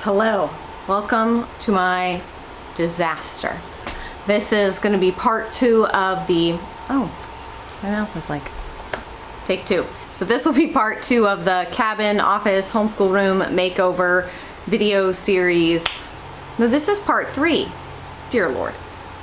Hello, welcome to my disaster. This is going to be part 2 of the, my mouth is like, take 2. So this will be part 2 of the cabin, office, homeschool room makeover video series. No, this is part 3. Dear Lord.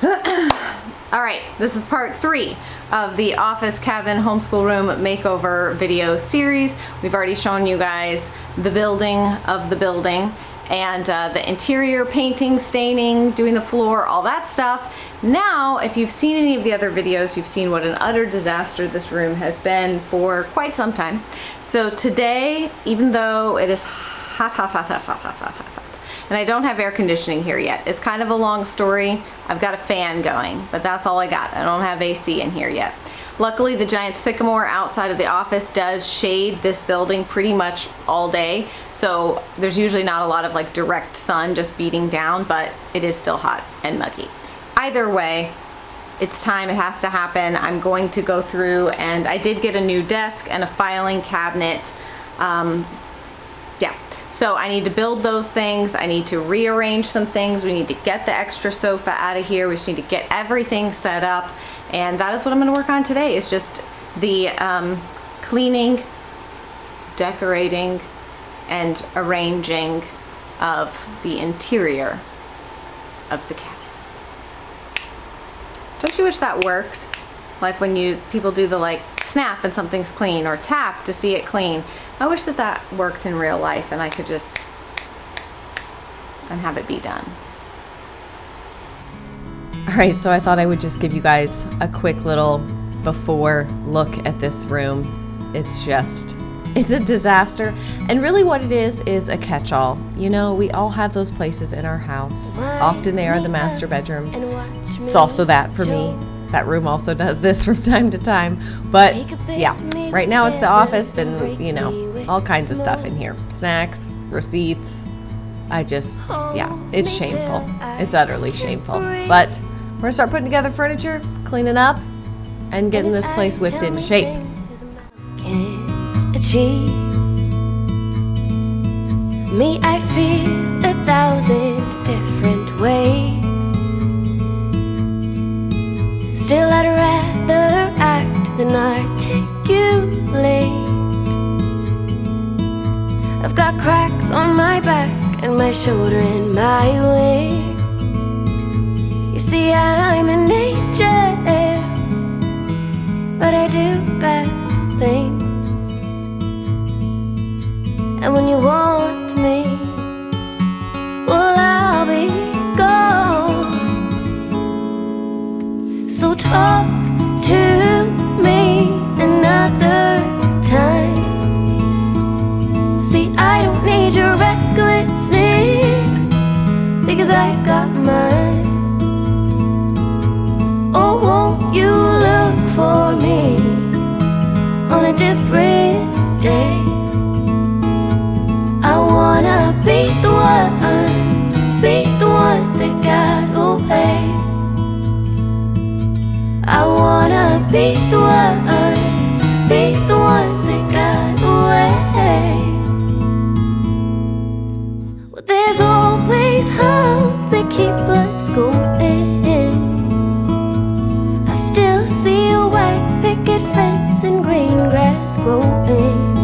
All right, this is part 3 of the office, cabin, homeschool room makeover video series. We've already shown you guys the building of the building and the interior painting, staining, doing the floor, all that stuff. Now, if you've seen any of the other videos, you've seen what an utter disaster this room has been for quite some time. So today, even though it is hot, and I don't have air conditioning here yet, it's kind of a long story. I've got a fan going, but that's all I got. I don't have AC in here yet. Luckily, the giant sycamore outside of the office does shade this building pretty much all day. So there's usually not a lot of like direct sun just beating down, but it is still hot and muggy. Either way, it's time, it has to happen. I'm going to go through, and I did get a new desk and a filing cabinet. So I need to build those things. I need to rearrange some things. We need to get the extra sofa out of here. We just need to get everything set up. And that is what I'm going to work on today. It's just the cleaning, decorating, and arranging of the interior of the cabin. Don't you wish that worked? Like when people do the like snap and something's clean, or tap to see it clean. I wish that worked in real life and I could just and have it be done. All right, so I thought I would just give you guys a quick little before look at this room. It's a disaster. And really what it is a catch-all. You know, we all have those places in our house. Often they are the master bedroom. It's also that for me. That room also does this from time to time. But yeah, right now it's the office, and you know, all kinds of stuff in here. Snacks, receipts. It's shameful. It's utterly shameful. But we're gonna start putting together furniture, cleaning up, and getting this place whipped into shape. Me, I feel 1,000 different ways. Still, I'd rather act than articulate. I've got cracks on my back and my shoulder and my wing. You see, I'm an angel, but I do bad things. And when you want me, well, I'll be gone. So talk to me another time. See, I don't need your recklessness, because I got mine. Oh, won't you look for me on a different day? I wanna be the one that got away. I wanna be the one that got away. Well, there's always hope to keep us going. I still see a white picket fence and green grass growing.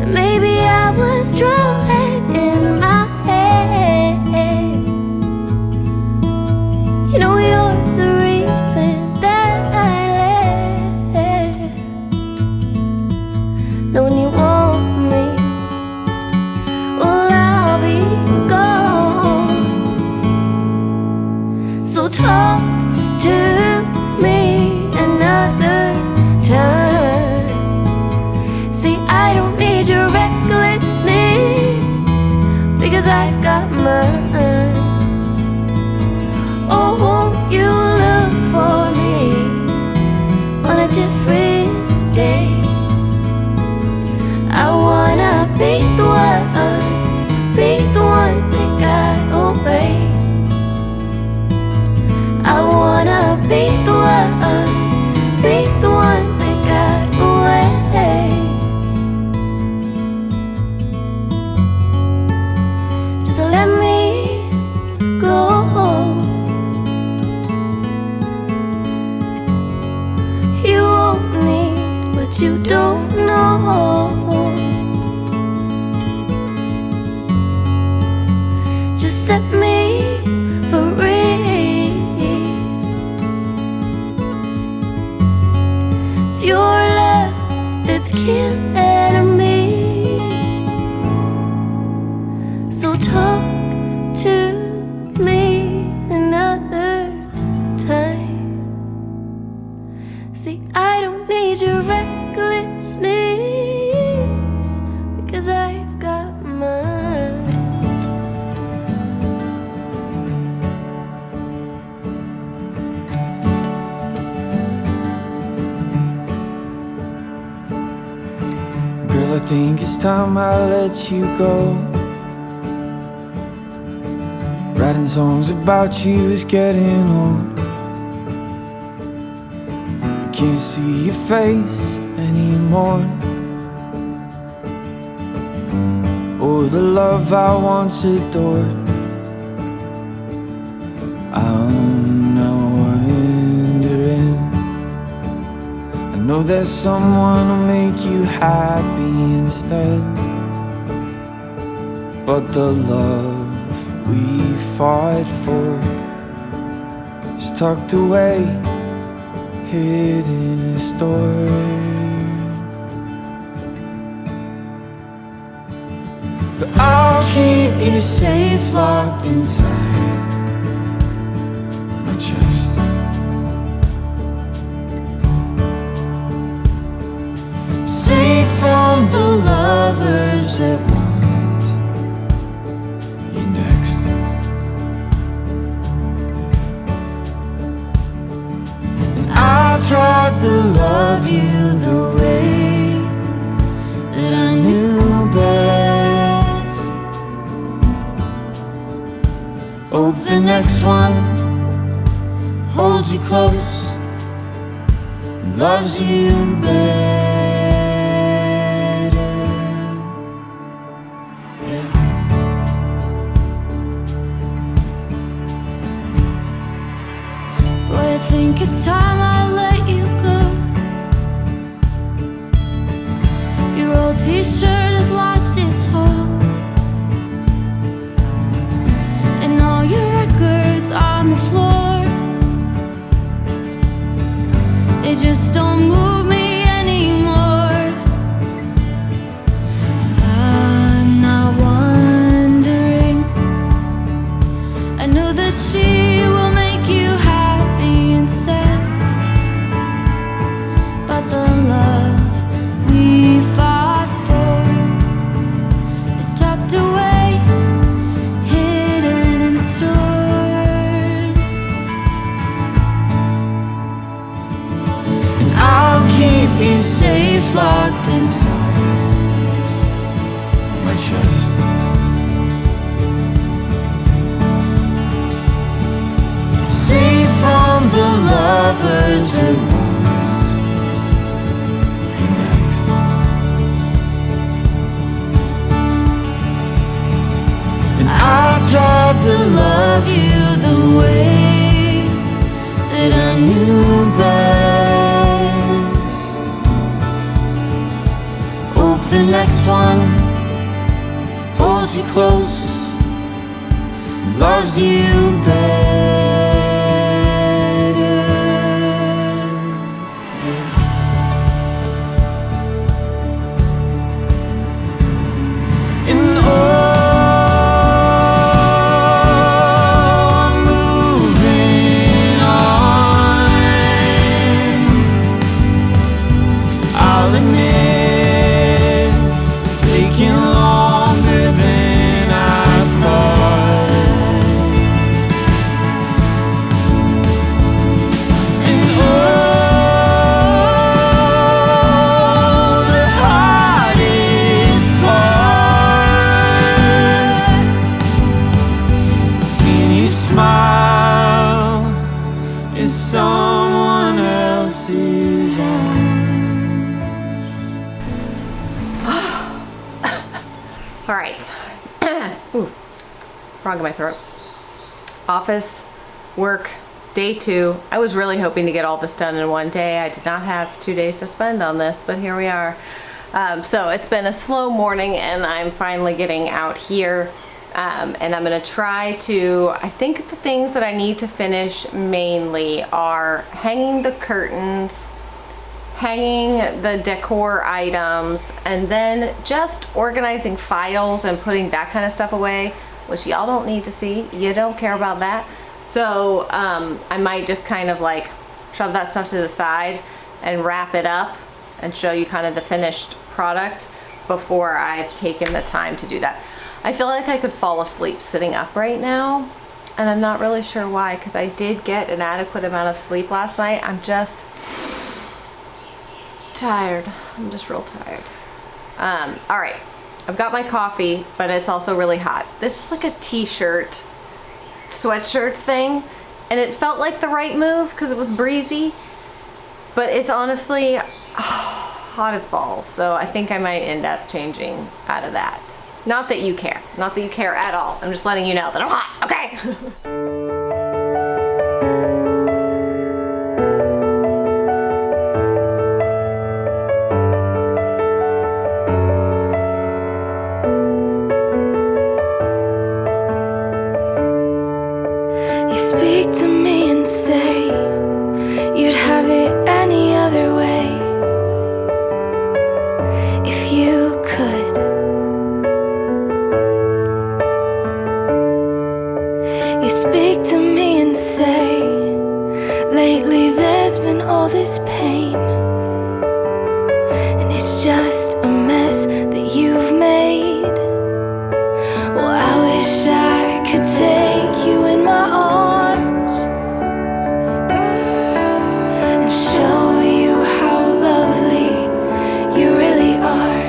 And maybe I was drawing in my head. You know, you're the reason that I left. Now when you want me, well, I'll be gone. So talk to me another time. See, I don't need your recklessness, because I got mine. Oh, won't you look for me on a different day? I wanna be the one that got away. I wanna be the one that got away. think it's time I let you go. Writing songs about you is getting old. I can't see your face anymore, or the love I once adored. I'm now wondering, I know there's someone who'll make you happy instead, but the love we fought for is tucked away, hidden and stored. But I'll keep you safe, locked inside my chest. Safe from the lovers that want you next. And I tried to love you the way that I knew best. Hope the next one holds you close, loves you better. Yeah. Boy, I think it's time I let you go. Your old t-shirt has lost its hold, and all your records on the floor, they just don't move me anymore. I'm not wondering, I know that she will make you happy instead, but the love we fought for is tucked away, hidden and stored. And I'll keep you safe, locked inside my chest. Safe from the lovers that want you next. And I tried to love you the way that I knew best. Hope the next one holds you close, loves you better. And I'm moving on. I'll admit it's taking longer than I thought. And the hardest part, seeing you smile in someone else's arms. All right. Ooh, frog in my throat. Office, work, day 2. I was really hoping to get all this done in one day. I did not have 2 days to spend on this, but here we are. So it's been a slow morning, and I'm finally getting out here. And I'm gonna try to, I think the things that I need to finish mainly are hanging the curtains, hanging the decor items, and then just organizing files and putting that kind of stuff away, which y'all don't need to see. You don't care about that. So I might just kind of like shove that stuff to the side and wrap it up and show you kind of the finished product before I've taken the time to do that. I feel like I could fall asleep sitting up right now, and I'm not really sure why, because I did get an adequate amount of sleep last night. I'm just tired. I'm just real tired. All right, I've got my coffee, but it's also really hot. This is like a t-shirt, sweatshirt thing, and it felt like the right move because it was breezy, but it's honestly hot as balls, so I think I might end up changing out of that. Not that you care. Not that you care at all. I'm just letting you know that I'm hot, okay? You speak to me and say you'd have it any other way if you could. You speak to me and say lately there's been all this pain, and it's just a mess that you've made. Well, I wish I could take you in my arms and show you how lovely you really are.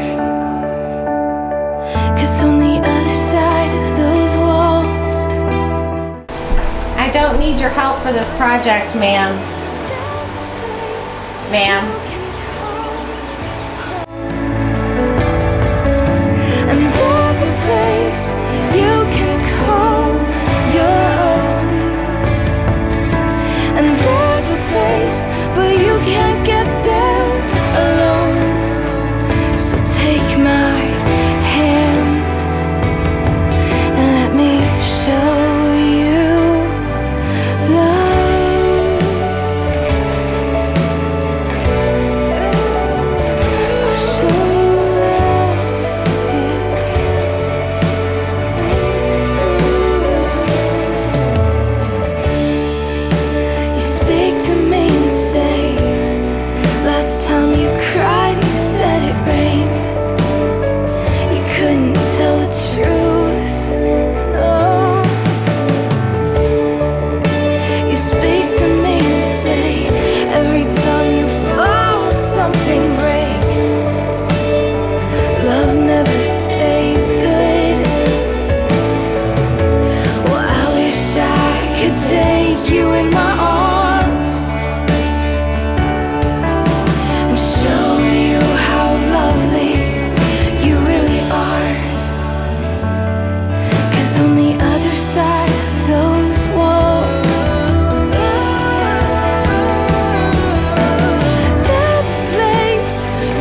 'Cause on the other side of those walls, I don't need your help for this project, ma'am. Ma'am. and there's a place you can call your own, and there's a place, but you can't get there alone. So take my hand and let me show you love. I'll show you love. You speak to me and say, last time you cried, you said it rained. You couldn't tell the truth, no. You speak to me and say, every time you fall, something breaks. Love never stays good. Well, I wish I could take you in my arms and show you how lovely you really are. 'Cause on the other side of those walls, there's a place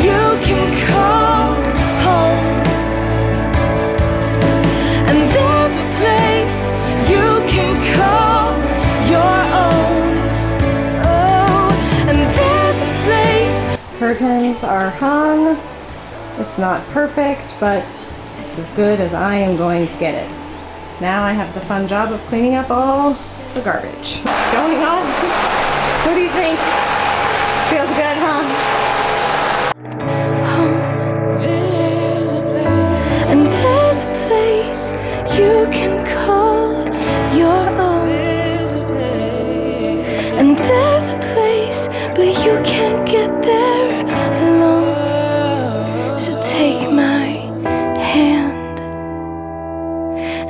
you can call home, and there's a place you can call your own. Oh, and there's a place. Curtains are hung. It's not perfect, but it's as good as I am going to get it. Now I have the fun job of cleaning up all the garbage going on. What do you think? Feels good, huh? And there's a place you can call your own, and there's a place, but you can't get there alone. So take my hand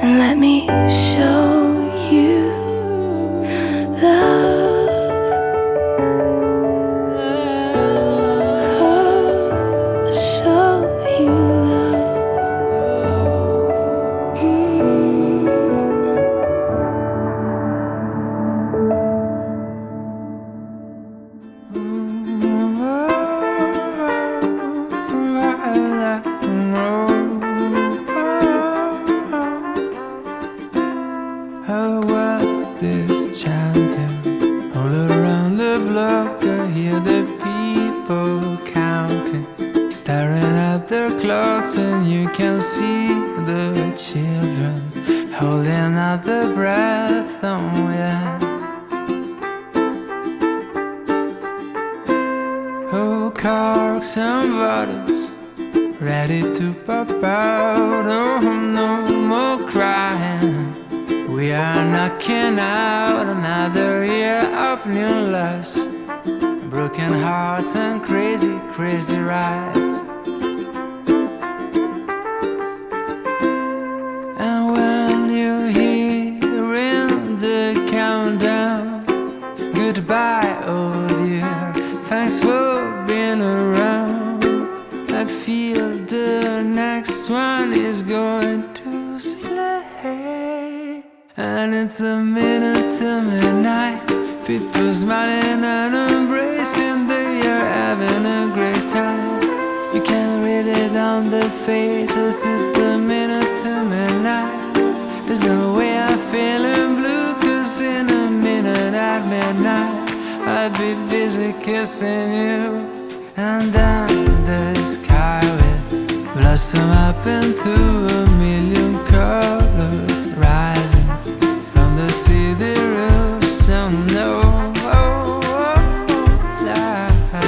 and let me show you love. Oh, show you love. How was this chanting? All around the block I hear the people counting, staring at their clocks, and you can see the children holding out their breath. Oh yeah. Oh, corks and bottles ready to pop out. Oh, no more crying. We are knocking out another year of new loves, broken hearts and crazy, crazy rides. Goodbye, oh dear, thanks for being around. I feel the next one is going to slay. And it's a minute to midnight, people smiling and embracing, they are having a great time. You can read it on their faces, it's a minute to midnight. There's no way I'm feeling blue, cause in a minute at midnight I'd be busy kissing you. And then the sky will blossom up into a million colors, rising from the city roofs. Oh no, oh, oh, oh,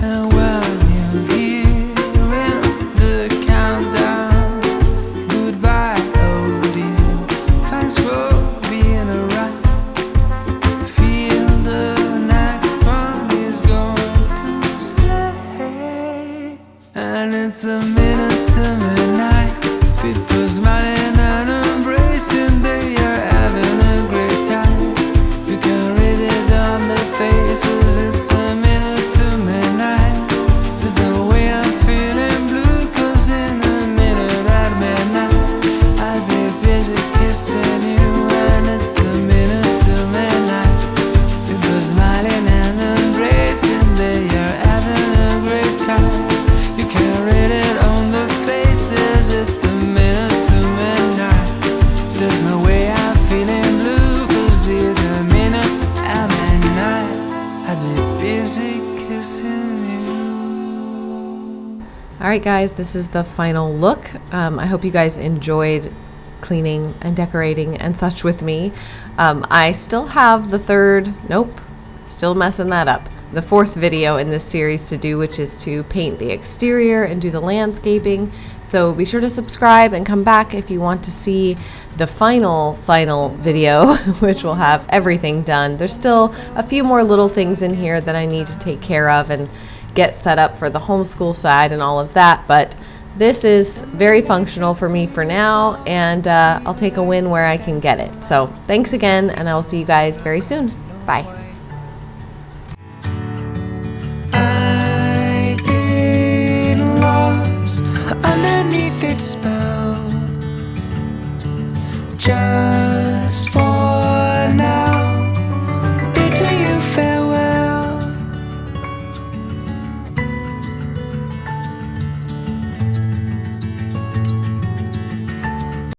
and when you're hearing the countdown, goodbye, oh dear, thanks for being around. Feel the next one is going to slay. And it's a minute to midnight, people smiling and embracing, they are having a great time. You can read it on their faces, it's a minute to midnight. There's no way I'm feeling blue, cause in a minute at midnight I'd be busy kissing you. And it's a minute to midnight, people smiling and embracing, they are having a great time. You can read it on their faces, it's a minute to midnight. There's no way I'm feeling blue, cause in a minute at midnight I'd be busy kissing you. Alright guys, this is the final look. I hope you guys enjoyed cleaning and decorating and such with me. I still have the still messing that up. The fourth video in this series to do, which is to paint the exterior and do the landscaping. So be sure to subscribe and come back if you want to see the final video, which will have everything done. There's still a few more little things in here that I need to take care of and get set up for the homeschool side and all of that, but this is very functional for me for now, and I'll take a win where I can get it. So thanks again, and I will see you guys very soon. Bye. I've been lost underneath its spell, just